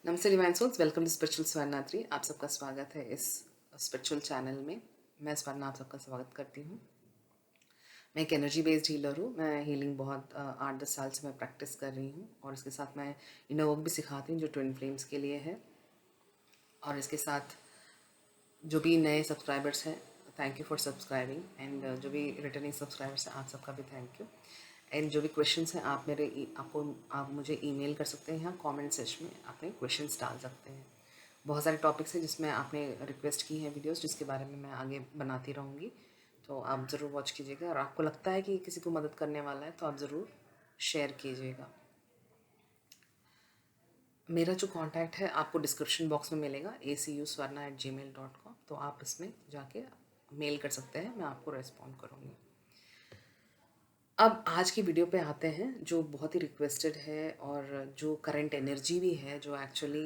नमस्ते divine souls, welcome to spiritual Swarnatri. आप सबका स्वागत है इस स्पिरिचुअल चैनल में। मैं स्वर्णा आप सबका स्वागत करती हूँ। मैं एक एनर्जी बेस्ड हीलर हूँ। मैं हीलिंग बहुत 8-10 साल से मैं प्रैक्टिस कर रही हूँ और इसके साथ मैं इनर वर्क भी सिखाती हूँ जो ट्विन फ्लेम्स के लिए है। और इसके साथ जो भी नए सब्सक्राइबर्स हैं, thank you for subscribing. And जो भी रिटर्निंग सब्सक्राइबर्स हैं, आप सबका भी थैंक यू। एंड जो भी क्वेश्चंस हैं, आप मुझे ईमेल कर सकते हैं या कमेंट सेक्शन में अपने क्वेश्चंस डाल सकते हैं। बहुत सारे टॉपिक्स हैं जिसमें आपने रिक्वेस्ट की है वीडियोस, जिसके बारे में मैं आगे बनाती रहूँगी। तो आप ज़रूर वॉच कीजिएगा और आपको लगता है कि किसी को मदद करने वाला है तो आप ज़रूर शेयर कीजिएगा। मेरा जो कॉन्टैक्ट है आपको डिस्क्रिप्शन बॉक्स में मिलेगा, acuswarna@gmail.com। तो आप इसमें जाके मेल कर सकते हैं, मैं आपको रेस्पॉन्ड करूँगी। अब आज की वीडियो पे आते हैं जो बहुत ही रिक्वेस्टेड है और जो करंट एनर्जी भी है, जो एक्चुअली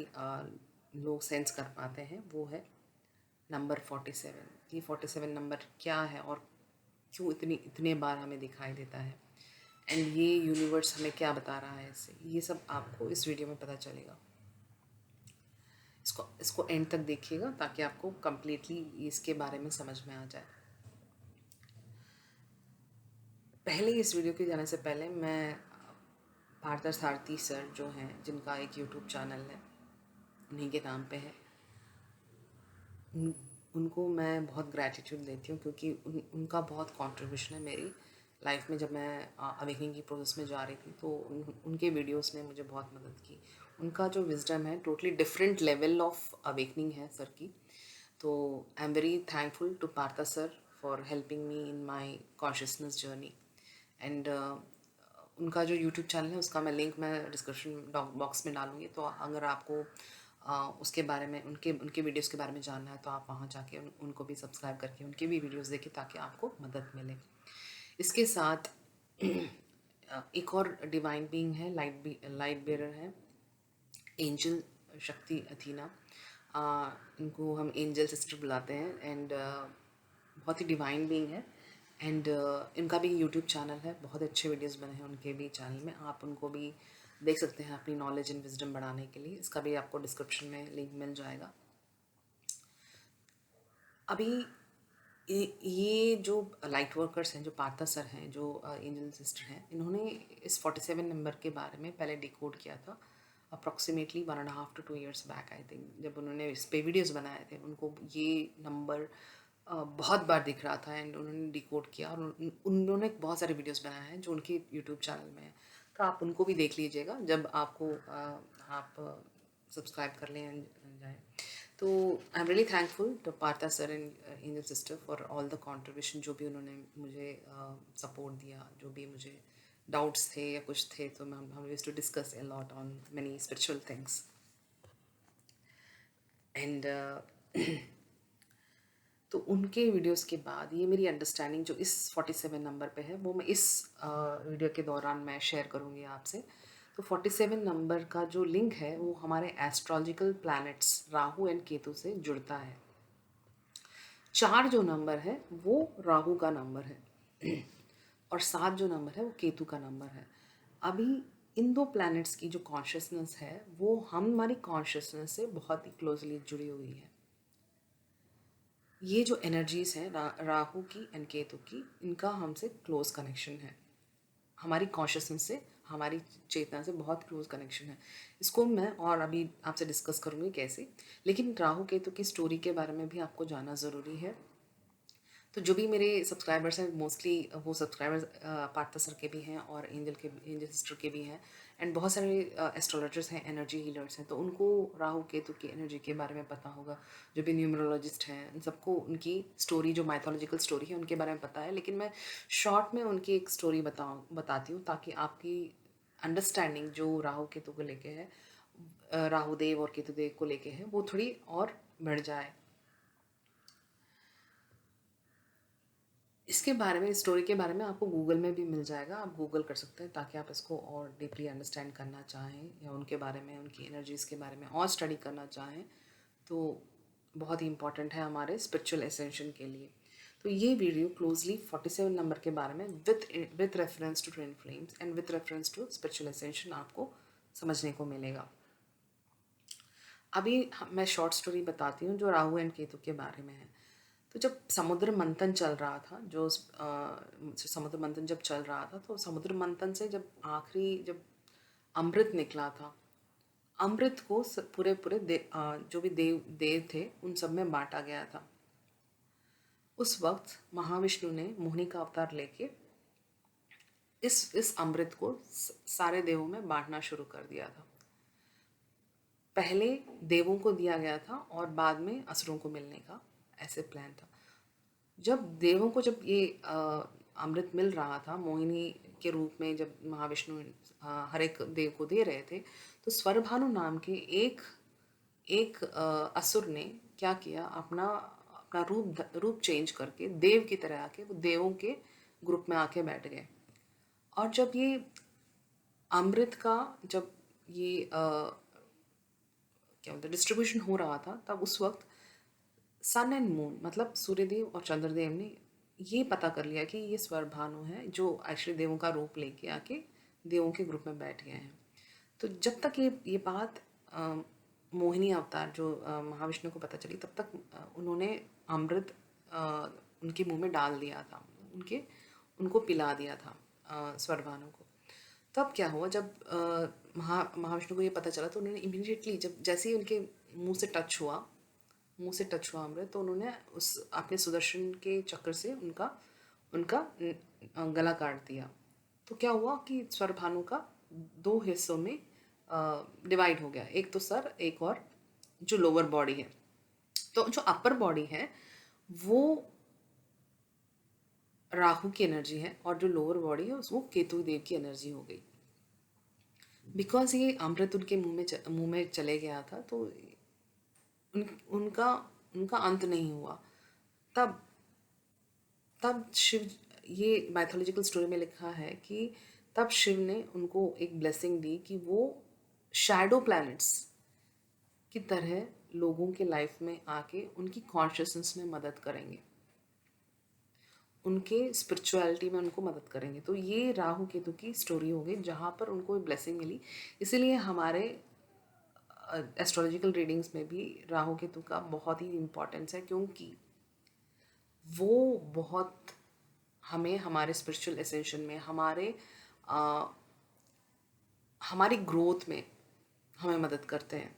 लोग सेंस कर पाते हैं, वो है नंबर 47। ये 47 नंबर क्या है और क्यों इतने बार हमें दिखाई देता है, एंड ये यूनिवर्स हमें क्या बता रहा है इससे, ये सब आपको इस वीडियो में पता चलेगा। इसको इसको एंड तक देखिएगा ताकि आपको कम्प्लीटली इसके बारे में समझ में आ जाए। पहले इस वीडियो के जाने से पहले मैं पार्थ सारथी सर जो हैं, जिनका एक यूट्यूब चैनल है, उन्हीं के नाम पे है, उनको मैं बहुत ग्रैटिट्यूड देती हूँ क्योंकि उनका बहुत कंट्रीब्यूशन है मेरी लाइफ में। जब मैं अवेकनिंग की प्रोसेस में जा रही थी तो उनके वीडियोस ने मुझे बहुत मदद की। उनका जो विजडम है, totally different level of awakening है सर की। तो I am very thankful to Partha sir for helping me in my consciousness journey. And उनका जो यूट्यूब चैनल है उसका मैं डिस्क्रिप्शन बॉक्स में डालूँगी। तो अगर आपको उसके बारे में, उनके उनके वीडियोस के बारे में जानना है तो आप वहाँ जाके उनको भी सब्सक्राइब करके उनके भी वीडियोस देखें ताकि आपको मदद मिले। इसके साथ एक और डिवाइन बीइंग है, लाइट बेरर है, एंजल शक्ति अथीना। इनको हम एंजल सिस्टर बुलाते हैं। एंड बहुत ही डिवाइन बीइंग है। एंड इनका भी यूट्यूब चैनल है, बहुत अच्छे वीडियोस बने हैं उनके भी चैनल में, आप उनको भी देख सकते हैं अपनी नॉलेज एंड विजडम बढ़ाने के लिए। इसका भी आपको डिस्क्रिप्शन में लिंक मिल जाएगा। अभी ये जो लाइट वर्कर्स हैं, जो पार्था सर हैं, जो एंजल सिस्टर हैं, इन्होंने इस 47 नंबर के बारे में पहले डिकोड किया था approximately 1.5 to 2 years back I think. जब उन्होंने इस पे वीडियोस बनाए थे, उनको ये नंबर बहुत बार दिख रहा था एंड उन्होंने डिकोड किया और उन्होंने बहुत सारे वीडियोस बनाए हैं जो उनके यूट्यूब चैनल में है। तो आप उनको भी देख लीजिएगा जब आपको आप सब्सक्राइब कर लें जाए। तो I am really thankful to Partha sir and angel sister for all the contribution जो भी उन्होंने मुझे सपोर्ट दिया, जो भी मुझे डाउट्स थे या कुछ थे, तो हम used to discuss a lot on many spiritual things. And तो उनके वीडियोस के बाद ये मेरी अंडरस्टैंडिंग जो इस 47 नंबर पे है, वो मैं इस वीडियो के दौरान मैं शेयर करूँगी आपसे। तो 47 नंबर का जो लिंक है वो हमारे astrological planets Rahu and Ketu से जुड़ता है। 4 जो नंबर है वो राहु का नंबर है और 7 जो नंबर है वो केतु का नंबर है। अभी इन दो प्लैनेट्स की जो कॉन्शियसनेस है वो हमारी कॉन्शियसनेस से बहुत ही क्लोजली जुड़ी हुई है। ये जो एनर्जीज हैं राहु की एंड केतु की, इनका हमसे क्लोज कनेक्शन है, हमारी कॉन्शियसनेस से, हमारी चेतना से बहुत क्लोज कनेक्शन है। इसको मैं और अभी आपसे डिस्कस करूँगी कैसे। लेकिन राहु केतु की स्टोरी के बारे में भी आपको जानना ज़रूरी है। तो जो भी मेरे सब्सक्राइबर्स हैं, मोस्टली वो सब्सक्राइबर्स पार्था सर के भी हैं और एंजल सिस्टर के भी हैं। एंड बहुत सारे एस्ट्रोलॉजर्स हैं, एनर्जी हीलर्स हैं, तो उनको राहु केतु की एनर्जी के बारे में पता होगा। जो भी न्यूमरोलॉजिस्ट हैं, उन सबको उनकी स्टोरी, जो माइथोलॉजिकल स्टोरी है, उनके बारे में पता है। लेकिन मैं शॉर्ट में उनकी एक स्टोरी बताती हूँ ताकि आपकी अंडरस्टैंडिंग जो राहु केतु को लेके है, राहुदेव और केतुदेव को लेके है, वो थोड़ी और बढ़ जाए। इसके बारे में, इस स्टोरी के बारे में आपको गूगल में भी मिल जाएगा, आप गूगल कर सकते हैं ताकि आप इसको और डीपली अंडरस्टैंड करना चाहें या उनके बारे में, उनकी एनर्जीज़ के बारे में और स्टडी करना चाहें तो बहुत ही इंपॉर्टेंट है हमारे स्पिरिचुअल एसेंशन के लिए। तो ये वीडियो क्लोजली 47 नंबर के बारे में with reference to twin flames and with reference to spiritual ascension आपको समझने को मिलेगा। अभी मैं शॉर्ट स्टोरी बताती हूँ जो राहु एंड केतु के बारे में है। तो जब समुद्र मंथन चल रहा था, समुद्र मंथन जब चल रहा था, तो समुद्र मंथन से जब आखिरी जब अमृत निकला था, अमृत को पूरे पूरे जो भी देव देव थे उन सब में बांटा गया था। उस वक्त महाविष्णु ने मोहिनी का अवतार लेके इस अमृत को सारे देवों में बांटना शुरू कर दिया था। पहले देवों को दिया गया था और बाद में असुरों को मिलने का ऐसे प्लान था। जब देवों को जब ये अमृत मिल रहा था मोहिनी के रूप में, जब महाविष्णु हर एक देव को दे रहे थे, तो स्वरभानु नाम के एक एक असुर ने क्या किया, अपना अपना रूप चेंज करके देव की तरह आके वो देवों के ग्रुप में आके बैठ गए। और जब ये अमृत का जब ये क्या बोलते डिस्ट्रीब्यूशन हो रहा था, तब उस वक्त सन एंड मून मतलब सूर्यदेव और चंद्रदेव ने ये पता कर लिया कि ये स्वरभानु है जो एक्चुअली देवों का रूप लेके आके देवों के ग्रुप में बैठ गए हैं। तो जब तक ये बात मोहिनी अवतार जो महाविष्णु को पता चली, तब तक उन्होंने अमृत उनके मुंह में डाल दिया था, उनको पिला दिया था स्वरभानु को। तब क्या हुआ, जब महाविष्णु को ये पता चला, तो उन्होंने इमीडिएटली जैसे ही उनके मुंह से टच हुआ अमृत, तो उन्होंने उस अपने सुदर्शन के चक्र से उनका गला काट दिया। तो क्या हुआ कि स्वरभानु का 2 हिस्सों में डिवाइड हो गया, एक तो सर, एक और जो लोअर बॉडी है। तो जो अपर बॉडी है वो राहु की एनर्जी है और जो लोअर बॉडी है वो केतु देव की एनर्जी हो गई। बिकॉज ये अमृत उनके मुंह में चले गया था, तो उनका अंत नहीं हुआ। तब शिव, ये माइथोलॉजिकल स्टोरी में लिखा है कि तब शिव ने उनको एक ब्लेसिंग दी कि वो शैडो प्लैनेट्स की तरह लोगों के लाइफ में आके उनकी कॉन्शियसनेस में मदद करेंगे, उनके स्पिरिचुअलिटी में उनको मदद करेंगे। तो ये राहु केतु की स्टोरी हो गई जहाँ पर उनको ब्लेसिंग मिली। इसीलिए हमारे एस्ट्रोलॉजिकल रीडिंग्स में भी राहु केतु का बहुत ही इम्पोर्टेंस है, क्योंकि वो बहुत हमें हमारे स्पिरिचुअल एसेंशन में, हमारी ग्रोथ में हमें मदद करते हैं।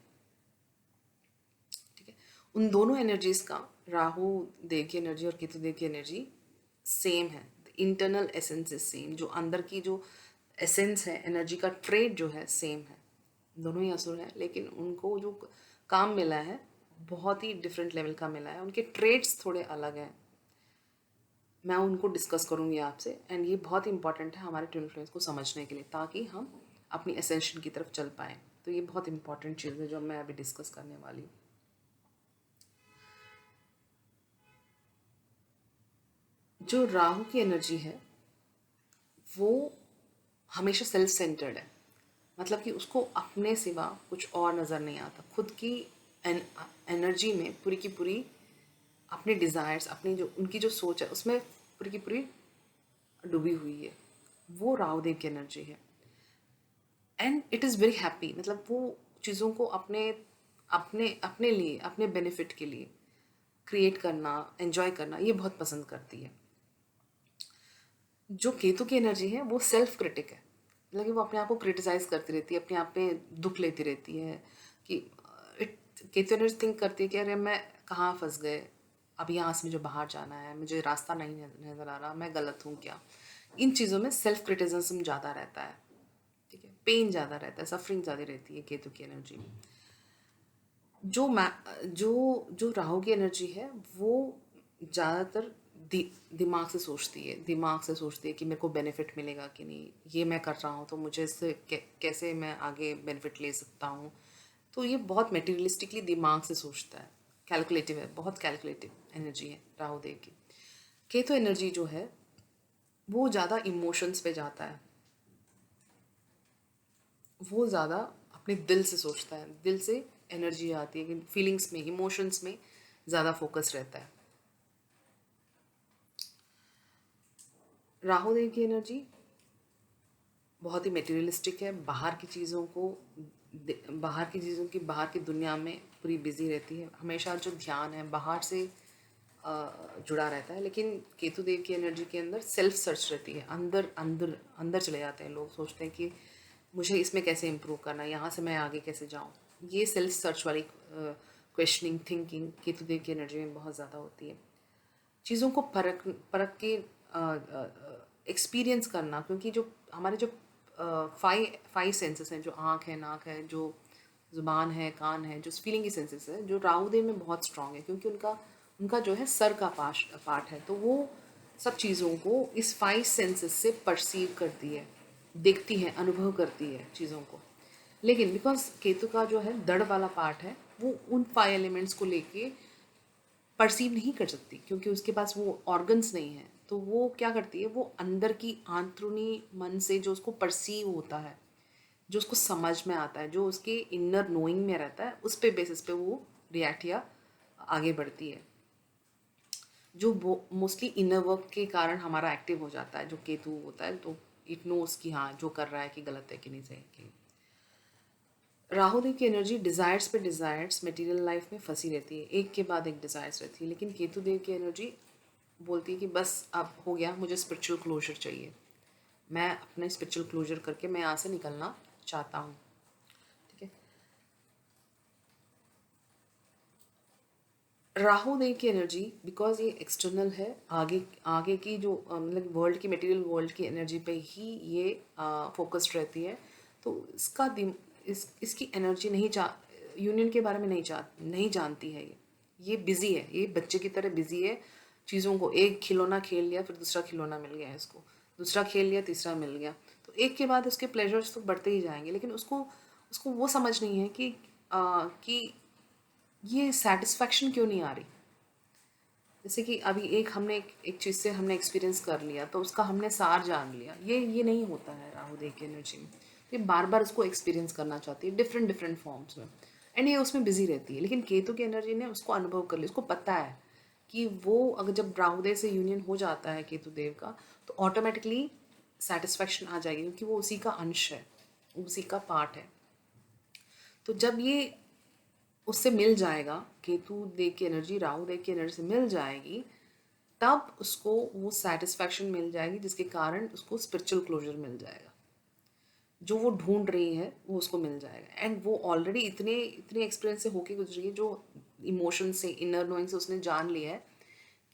ठीक है, उन दोनों एनर्जीज का, राहु देव की एनर्जी और केतु देव की एनर्जी सेम है। इंटरनल एसेंस इज सेम, जो अंदर की जो एसेंस है, एनर्जी का ट्रेड जो है सेम है। दोनों ही असुर हैं, लेकिन उनको जो काम मिला है बहुत ही डिफरेंट लेवल का मिला है, उनके ट्रेड्स थोड़े अलग हैं। मैं उनको डिस्कस करूँगी आपसे, एंड ये बहुत इंपॉर्टेंट है हमारे ट्विन फ्लेम्स को समझने के लिए, ताकि हम अपनी एसेंशन की तरफ चल पाएँ। तो ये बहुत इंपॉर्टेंट चीज़ है जो मैं अभी डिस्कस करने वाली हूँ। जो राहु की एनर्जी है वो हमेशा सेल्फ सेंटर्ड है, मतलब कि उसको अपने सिवा कुछ और नज़र नहीं आता। खुद की एनर्जी में पूरी की पूरी अपने डिज़ायर्स, अपनी जो उनकी जो सोच है उसमें पूरी की पूरी डूबी हुई है। वो राहुदेव की एनर्जी है, and it is very happy, मतलब वो चीज़ों को अपने अपने अपने लिए, अपने बेनिफिट के लिए क्रिएट करना, एंजॉय करना, ये बहुत पसंद करती है। जो केतु की एनर्जी है वो सेल्फ क्रिटिक है, मतलब कि वो अपने आप को क्रिटिसाइज करती रहती है, अपने आप पे दुख लेती रहती है कि केतु एनर्जी थिंक करती है कि अरे मैं कहाँ फंस गए, अब यहाँ से मुझे बाहर जाना है, मुझे रास्ता नहीं नज़र आ रहा, मैं गलत हूँ क्या। इन चीज़ों में सेल्फ क्रिटिसिज्म ज़्यादा रहता है, ठीक है, पेन ज़्यादा रहता है, सफरिंग ज़्यादा रहती है केतु की एनर्जी में। जो राहु की एनर्जी है वो ज़्यादातर दिमाग से सोचती है कि मेरे को बेनिफिट मिलेगा कि नहीं, ये मैं कर रहा हूँ तो मुझे इससे कैसे मैं आगे बेनिफिट ले सकता हूँ। तो ये बहुत मेटीरियलिस्टिकली दिमाग से सोचता है, कैलकुलेटिव है, बहुत कैलकुलेटिव एनर्जी है राहु देव की। केतु एनर्जी जो है वो ज़्यादा इमोशंस पे जाता है, वो ज़्यादा अपने दिल से सोचता है, दिल से एनर्जी आती है कि फीलिंग्स में, इमोशंस में ज़्यादा फोकस रहता है। राहु देव की एनर्जी बहुत ही मटेरियलिस्टिक है, बाहर की दुनिया में पूरी बिजी रहती है, हमेशा जो ध्यान है बाहर से जुड़ा रहता है। लेकिन केतु देव की एनर्जी के अंदर सेल्फ सर्च रहती है, अंदर अंदर अंदर चले जाते हैं लोग, सोचते हैं कि मुझे इसमें कैसे इम्प्रूव करना है, यहाँ से मैं आगे कैसे जाऊँ। ये सेल्फ सर्च वाली क्वेश्चनिंग थिंकिंग केतु देव की एनर्जी में बहुत ज़्यादा होती है। चीज़ों को परख परख के एक्सपीरियंस करना, क्योंकि जो हमारे जो फाइव सेंसेस हैं, जो आँख है, नाक है, जो ज़ुबान है, कान है, जो फीलिंग की सेंसेस है, जो राहु देव में बहुत स्ट्रांग है, क्योंकि उनका उनका जो है सर का पार्ट है, तो वो सब चीज़ों को इस फाइव सेंसेस से परसीव करती है, देखती है, अनुभव करती है चीज़ों को। लेकिन बिकॉज केतु का जो है दड़ वाला पार्ट है, वो उन फाइव एलिमेंट्स को लेके परसीव नहीं कर सकती, क्योंकि उसके पास वो ऑर्गन्स नहीं है। तो वो क्या करती है, वो अंदर की आंतरूनी मन से जो उसको परसीव होता है, जो उसको समझ में आता है, जो उसके इनर नोइंग में रहता है, उस पे बेसिस पे वो रिएक्ट या आगे बढ़ती है, जो मोस्टली इनर वर्क के कारण हमारा एक्टिव हो जाता है। जो केतु होता है तो इट नोस कि हाँ जो कर रहा है कि गलत है कि नहीं सही कि। राहु देव की एनर्जी डिज़ायर्स पे डिज़ायर्स मटेरियल लाइफ में फंसी रहती है, एक के बाद एक डिज़ायर्स रहती है। लेकिन केतु देव की एनर्जी बोलती है कि बस अब हो गया, मुझे स्पिरिचुअल क्लोजर चाहिए, मैं अपने स्पिरिचुअल क्लोजर करके मैं यहाँ से निकलना चाहता हूँ। ठीक है। राहु देव की एनर्जी बिकॉज ये एक्सटर्नल है, आगे आगे की जो मतलब वर्ल्ड की मटेरियल वर्ल्ड की एनर्जी पे ही ये फोकस्ड रहती है। तो इसकी एनर्जी यूनियन के बारे में नहीं जानती है। ये बिजी है, ये बच्चे की तरह बिजी है। चीज़ों को एक खिलौना खेल लिया, फिर दूसरा खिलौना मिल गया इसको, दूसरा खेल लिया, तीसरा मिल गया, तो एक के बाद उसके प्लेजर्स तो बढ़ते ही जाएंगे। लेकिन उसको उसको वो समझ नहीं है कि ये सेटिस्फैक्शन क्यों नहीं आ रही। जैसे कि अभी एक चीज़ से हमने एक्सपीरियंस कर लिया, तो उसका हमने सार जान लिया, ये नहीं होता है राहु देव की एनर्जी में। ये बार बार उसको एक्सपीरियंस करना चाहती है डिफरेंट डिफरेंट फॉर्म्स में, एंड ये उसमें बिजी रहती है। लेकिन केतु की एनर्जी ने उसको अनुभव कर लिया, उसको पता है कि वो अगर जब राहु देव से यूनियन हो जाता है केतु देव का, तो ऑटोमेटिकली सेटिस्फैक्शन आ जाएगी, क्योंकि वो उसी का अंश है, उसी का पार्ट है। तो जब ये उससे मिल जाएगा, केतु देव की एनर्जी राहु देव की एनर्जी से मिल जाएगी, तब उसको वो सेटिस्फैक्शन मिल जाएगी, जिसके कारण उसको स्पिरिचुअल क्लोजर मिल जाएगा। जो वो ढूंढ रही है वो उसको मिल जाएगा। एंड वो ऑलरेडी इतने इतने एक्सपीरियंस से होके गुजरी है, जो इमोशन से, इनर नोइंग से उसने जान लिया है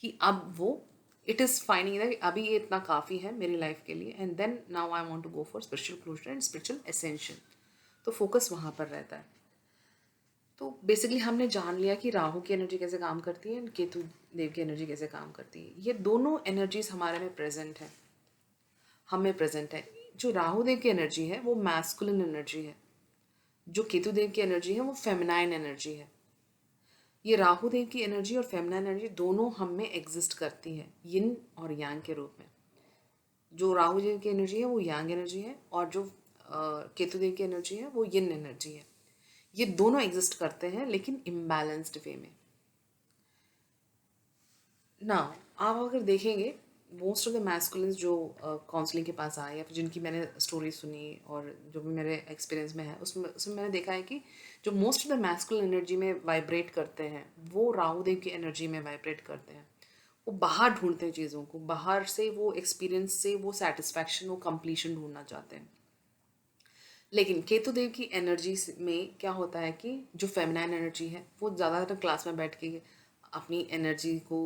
कि अब वो इट इज़ फाइंडिंग दैट अभी ये इतना काफ़ी है मेरी लाइफ के लिए, and then now I want to go for spiritual closure and spiritual ascension. तो फोकस वहाँ पर रहता है। तो बेसिकली हमने जान लिया कि राहु की एनर्जी कैसे काम करती है एंड केतु देव की एनर्जी कैसे काम करती है। ये दोनों एनर्जीज हमारे में प्रेजेंट है, हमें प्रेजेंट है। जो राहु देव की एनर्जी है वो मैस्कुलिन एनर्जी है, जो केतु देव की एनर्जी है वो फेमिनाइन एनर्जी है। ये राहु देव की एनर्जी और फेमिनाइन एनर्जी दोनों हम में एग्जिस्ट करती है, यिन और यांग के रूप में। जो राहु देव की एनर्जी है वो यांग एनर्जी है, और जो केतु देव की एनर्जी है वो यिन एनर्जी है। ये दोनों एग्जिस्ट करते हैं, लेकिन इम्बैलेंस्ड वे में ना। आप अगर देखेंगे, मोस्ट ऑफ द मैस्कुलिन्स जो काउंसलिंग के पास आए या फिर जिनकी मैंने स्टोरी सुनी और जो भी मेरे एक्सपीरियंस में है, उसमें उसमें मैंने देखा है कि जो most of the masculine energy में वाइब्रेट करते हैं वो राहु देव की एनर्जी में वाइब्रेट करते हैं। वो बाहर ढूंढते हैं चीज़ों को, बाहर से वो एक्सपीरियंस से वो सेटिस्फैक्शन, वो कंप्लीशन ढूंढना चाहते हैं। लेकिन केतु देव की एनर्जी में क्या होता है कि जो फेमिनाइन एनर्जी है वो ज़्यादातर क्लास में बैठ के अपनी एनर्जी को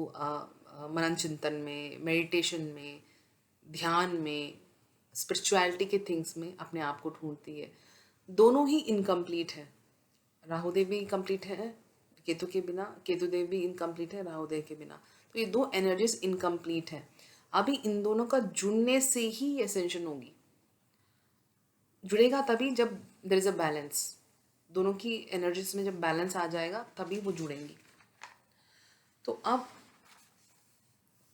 मनन चिंतन में, मेडिटेशन में, ध्यान में, स्पिरिचुअलिटी के थिंग्स में अपने आप को ढूंढती है। दोनों ही इनकम्प्लीट है, राहु देव भी इनकम्प्लीट है केतु के बिना, केतु देव भी इनकम्प्लीट है राहु देव के बिना। तो ये दो एनर्जीज इनकम्प्लीट है। अभी इन दोनों का जुड़ने से ही एसेंशन होगी, जुड़ेगा तभी जब देयर इज़ अ बैलेंस। दोनों की एनर्जीज में जब बैलेंस आ जाएगा तभी वो जुड़ेंगी। तो अब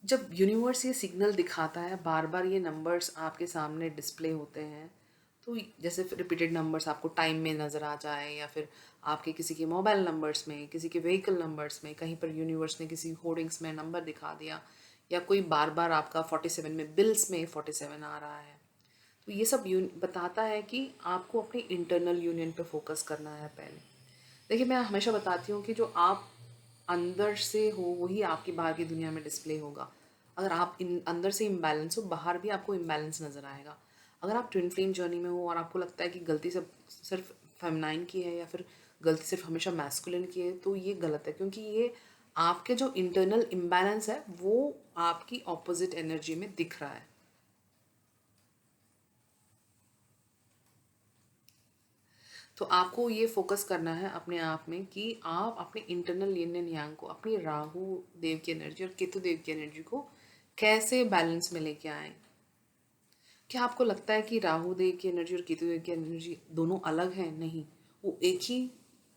जब यूनिवर्स ये सिग्नल दिखाता है, बार बार ये नंबर्स आपके सामने डिस्प्ले होते हैं, तो जैसे रिपीटेड नंबर्स आपको टाइम में नज़र आ जाए, या फिर आपके किसी के मोबाइल नंबर्स में, किसी के व्हीकल नंबर्स में, कहीं पर यूनिवर्स ने किसी होर्डिंग्स में नंबर दिखा दिया, या कोई बार बार आपका 47 में बिल्स में 47 आ रहा है, तो ये सब बताता है कि आपको अपने इंटरनल यूनियन पे फोकस करना है पहले। देखिए, मैं हमेशा बताती हूँ कि जो आप अंदर से हो वही आपकी बाहर की दुनिया में डिस्प्ले होगा। अगर आप अंदर से इम्बैलेंस हो, बाहर भी आपको इम्बैलेंस नज़र आएगा। अगर आप ट्विन फ्लेम जर्नी में हो और आपको लगता है कि गलती सब सिर्फ फेमिनाइन की है या फिर गलती सिर्फ हमेशा मैस्कुलिन की है, तो ये गलत है, क्योंकि ये आपके जो इंटरनल इम्बैलेंस है वो आपकी ऑपोजिट एनर्जी में दिख रहा है। तो आपको ये फोकस करना है अपने आप में कि आप अपने इंटरनल यिन एंड यांग को, अपनी राहु देव की एनर्जी और केतु देव की एनर्जी को कैसे बैलेंस में लेके आए। क्या आपको लगता है कि राहु देव की एनर्जी और केतु देव की एनर्जी दोनों अलग हैं? नहीं, वो एक ही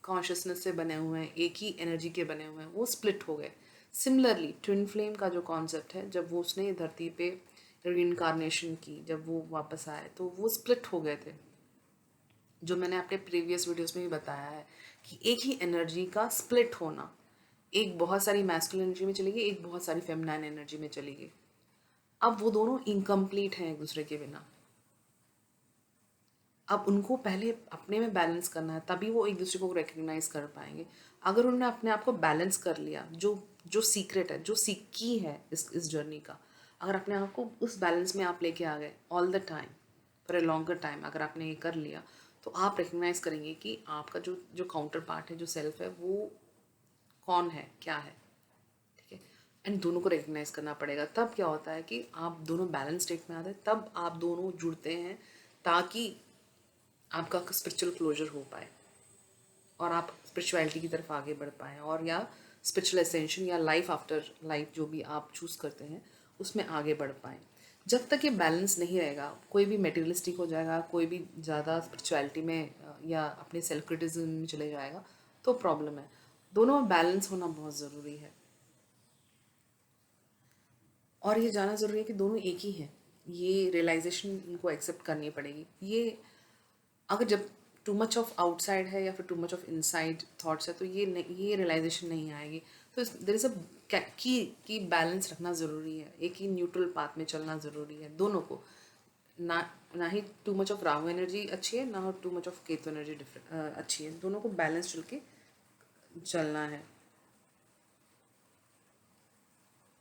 कॉन्शियसनेस से बने हुए हैं, एक ही एनर्जी के बने हुए हैं, वो स्प्लिट हो गए। सिमिलरली ट्विन फ्लेम का जो कॉन्सेप्ट है, जब वो उसने धरती पे रीइंकारनेशन की, जब वो वापस आए तो वो स्प्लिट हो गए थे। जो मैंने अपने प्रीवियस वीडियोस में भी बताया है कि एक ही एनर्जी का स्प्लिट होना, एक बहुत सारी मैस्कुलिन एनर्जी में चली गई, एक बहुत सारी फेमिनाइन एनर्जी में चली गई। अब वो दोनों इनकम्प्लीट हैं एक दूसरे के बिना। अब उनको पहले अपने में बैलेंस करना है, तभी वो एक दूसरे को रिकग्नाइज कर पाएंगे। अगर उन्होंने अपने आप को बैलेंस कर लिया, जो जो सीक्रेट है, जो की है इस जर्नी का, अगर अपने आप को उस बैलेंस में आप लेके आ गए all the time for a longer time, अगर आपने ये कर लिया, तो आप रिकग्नाइज करेंगे कि आपका जो जो काउंटर पार्ट है, जो सेल्फ है, वो कौन है, क्या है। ठीक है, एंड दोनों को रिकग्नाइज करना पड़ेगा। तब क्या होता है कि आप दोनों बैलेंस स्टेट में आते हैं, तब आप दोनों जुड़ते हैं, ताकि आपका स्पिरिचुअल क्लोजर हो पाए और आप स्पिरिचुअलिटी की तरफ आगे बढ़ पाएँ, और या स्पिरिचुअल एसेंशन या लाइफ आफ्टर लाइफ जो भी आप चूज़ करते हैं उसमें आगे बढ़ पाएँ। जब तक ये बैलेंस नहीं रहेगा, कोई भी मेटेरियलिस्टिक हो जाएगा, कोई भी ज़्यादा स्पिरिचुअलिटी में या अपने सेल्फ क्रिटिसिज्म में चले जाएगा, तो प्रॉब्लम है। दोनों में बैलेंस होना बहुत ज़रूरी है, और ये जानना ज़रूरी है कि दोनों एक ही हैं। ये रियलाइजेशन इनको एक्सेप्ट करनी पड़ेगी। ये अगर जब टू मच ऑफ आउटसाइड है या फिर to much of inside thoughts है, तो ये रियलाइजेशन नहीं आएगी। तो देयर इज़ अ की बैलेंस रखना ज़रूरी है, एक ही न्यूट्रल पाथ में चलना ज़रूरी है दोनों को। ना ना ही too much of Rahu energy अच्छी है, ना too much of Ketu energy अच्छी है। दोनों को बैलेंस चल के चलना है।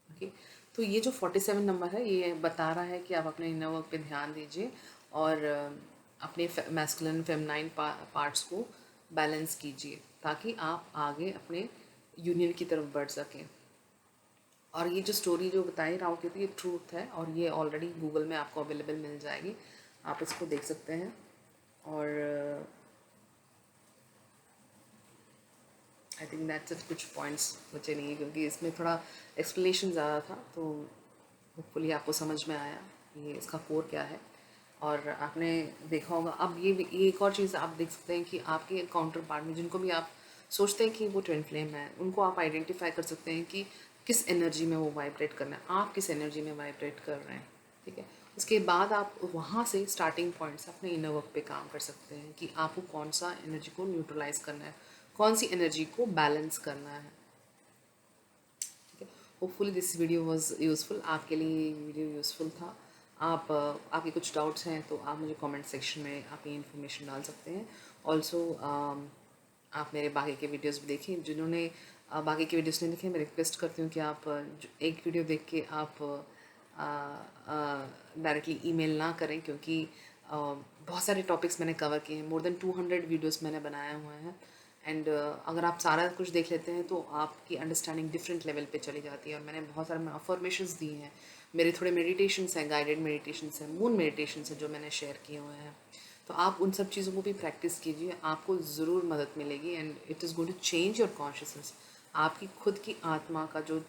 ओके, तो ये जो 47 नंबर है, ये बता रहा है कि आप अपने इनर वर्क पे ध्यान दीजिए और अपने मैस्कुलिन फेमिनाइन पार्ट्स को बैलेंस कीजिए, ताकि आप आगे अपने यूनियन की तरफ बढ़ सकें। और ये जो स्टोरी जो बताई राव की थी, ये ट्रूथ है, और ये ऑलरेडी गूगल में आपको अवेलेबल मिल जाएगी, आप इसको देख सकते हैं। और आई थिंक दैट्स इट। कुछ पॉइंट्स बचे नहीं है, क्योंकि इसमें थोड़ा एक्सप्लेनेशन ज़्यादा था, तो होपफुली आपको समझ में आया ये इसका कोर क्या है। और आपने देखा होगा, अब ये एक और चीज़ आप देख सकते हैं कि आपके काउंटर पार्ट में जिनको भी आप सोचते हैं कि वो ट्विन फ्लेम है, उनको आप आइडेंटिफाई कर सकते हैं कि किस एनर्जी में वो वाइब्रेट करना है, आप किस एनर्जी में वाइब्रेट कर रहे हैं। ठीक है, उसके बाद आप वहाँ से स्टार्टिंग पॉइंट से अपने इनर वर्क पे काम कर सकते हैं कि आपको कौन सा एनर्जी को न्यूट्रलाइज करना है, कौन सी एनर्जी को बैलेंस करना है। ठीक है, hopefully this video was useful, आपके लिए ये वीडियो यूज़फुल था। आप आपके कुछ डाउट्स हैं तो आप मुझे कमेंट सेक्शन में आप ये इन्फॉर्मेशन डाल सकते हैं। ऑल्सो आप मेरे बाकी के वीडियोस भी देखें। जिन्होंने बाकी के वीडियोस नहीं देखे, मैं रिक्वेस्ट करती हूँ कि आप एक वीडियो देख के आप डायरेक्टली ईमेल ना करें, क्योंकि बहुत सारे टॉपिक्स मैंने कवर किए हैं, मोर देन 200 वीडियोस मैंने बनाए हुए हैं। एंड अगर आप सारा कुछ देख लेते हैं तो आपकी अंडरस्टैंडिंग डिफरेंट लेवल पे चली जाती है। और मैंने बहुत सारे अफर्मेशंस दी हैं, मेरे थोड़े मेडिटेशंस हैं, गाइडेड मेडिटेशंस हैं, मून मेडिटेशंस हैं जो मैंने शेयर किए हुए हैं। तो आप उन सब चीज़ों को भी प्रैक्टिस कीजिए, आपको ज़रूर मदद मिलेगी, and it is going to change your consciousness. आपकी खुद की आत्मा का जो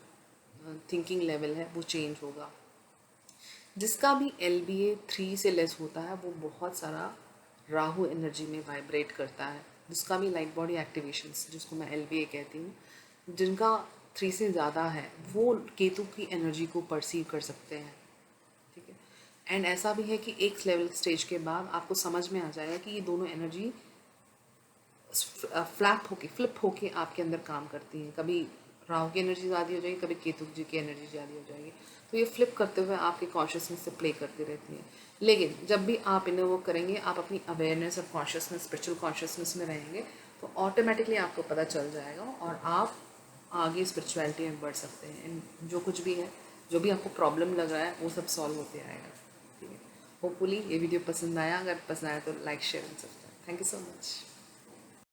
थिंकिंग लेवल है वो चेंज होगा। जिसका भी LBA 3 से लेस होता है, वो बहुत सारा राहु एनर्जी में वाइब्रेट करता है। जिसका भी लाइट बॉडी एक्टिवेशंस, जिसको मैं LBA कहती हूँ, जिनका 3 से ज़्यादा है, वो केतु की एनर्जी को परसीव कर सकते हैं। ठीक है, एंड ऐसा भी है कि एक लेवल स्टेज के बाद आपको समझ में आ जाएगा कि ये दोनों एनर्जी फ्लिप होके आपके अंदर काम करती हैं। कभी राहु की एनर्जी ज़्यादा हो जाएगी, कभी केतु जी की एनर्जी ज़्यादा हो जाएगी। तो ये फ्लिप करते हुए आपकी कॉन्शियसनेस से प्ले करती रहती है। लेकिन जब भी आप इन्हें वो करेंगे, आप अपनी अवेयरनेस और कॉन्शियसनेस, स्पिरिचुअल कॉन्शियसनेस में रहेंगे, तो ऑटोमेटिकली आपको पता चल जाएगा और आप आगे स्पिरिचुअलिटी में बढ़ सकते हैं। जो कुछ भी है, जो भी आपको प्रॉब्लम लग रहा है, वो सब सॉल्व होते आएगा। ठीक है, होपफुली ये वीडियो पसंद आया। अगर पसंद आया तो like share and subscribe. Thank you so much.